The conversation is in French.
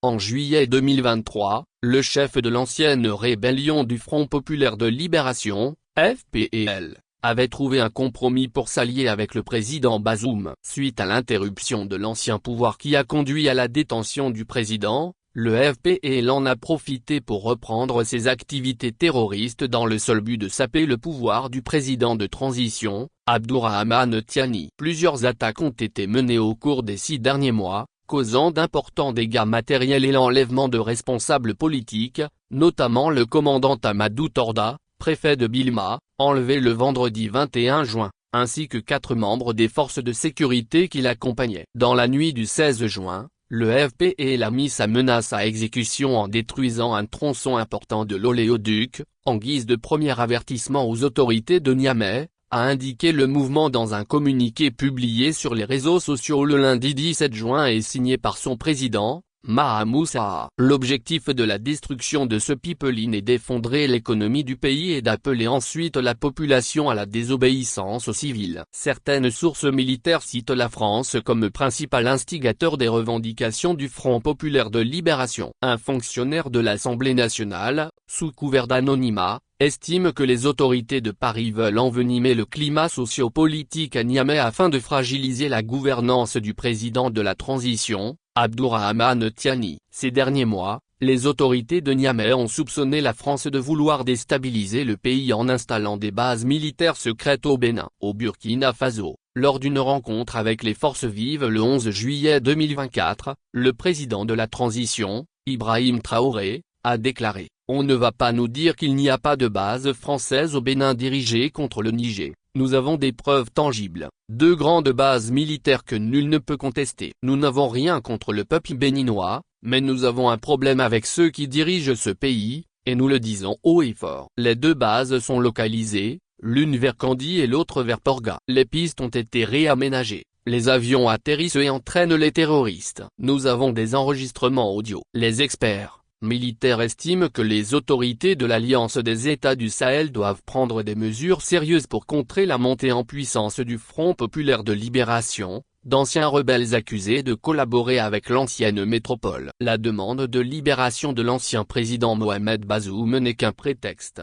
En juillet 2023, le chef de l'ancienne rébellion du Front populaire de libération, FPL, avait trouvé un compromis pour s'allier avec le président Bazoum. Suite à l'interruption de l'ancien pouvoir qui a conduit à la détention du président, le FPL en a profité pour reprendre ses activités terroristes dans le seul but de saper le pouvoir du président de transition, Abdourahmane Tiani. Plusieurs attaques ont été menées au cours des 6 derniers mois, causant d'importants dégâts matériels et l'enlèvement de responsables politiques, notamment le commandant Amadou Torda, préfet de Bilma, enlevé le vendredi 21 juin, ainsi que 4 membres des forces de sécurité qui l'accompagnaient. Dans la nuit du 16 juin, le FPL a mis sa menace à exécution en détruisant un tronçon important de l'oléoduc, en guise de premier avertissement aux autorités de Niamey, a indiqué le mouvement dans un communiqué publié sur les réseaux sociaux le lundi 17 juin et signé par son président, Mahamoussa. L'objectif de la destruction de ce pipeline est d'effondrer l'économie du pays et d'appeler ensuite la population à la désobéissance aux civils. Certaines sources militaires citent la France comme principal instigateur des revendications du Front populaire de libération. Un fonctionnaire de l'Assemblée nationale, sous couvert d'anonymat, estime que les autorités de Paris veulent envenimer le climat socio-politique à Niamey afin de fragiliser la gouvernance du président de la transition, Abdourahmane Tiani. Ces derniers mois, les autorités de Niamey ont soupçonné la France de vouloir déstabiliser le pays en installant des bases militaires secrètes au Bénin. Au Burkina Faso, lors d'une rencontre avec les forces vives le 11 juillet 2024, le président de la transition, Ibrahim Traoré, a déclaré: « On ne va pas nous dire qu'il n'y a pas de base française au Bénin dirigée contre le Niger. Nous avons des preuves tangibles, 2 grandes bases militaires que nul ne peut contester. Nous n'avons rien contre le peuple béninois, mais nous avons un problème avec ceux qui dirigent ce pays, et nous le disons haut et fort. Les 2 bases sont localisées, l'une vers Kandji et l'autre vers Porga. Les pistes ont été réaménagées. Les avions atterrissent et entraînent les terroristes. Nous avons des enregistrements audio. Les experts militaires estiment que les autorités de l'Alliance des États du Sahel doivent prendre des mesures sérieuses pour contrer la montée en puissance du Front populaire de libération, d'anciens rebelles accusés de collaborer avec l'ancienne métropole. La demande de libération de l'ancien président Mohamed Bazoum n'est qu'un prétexte.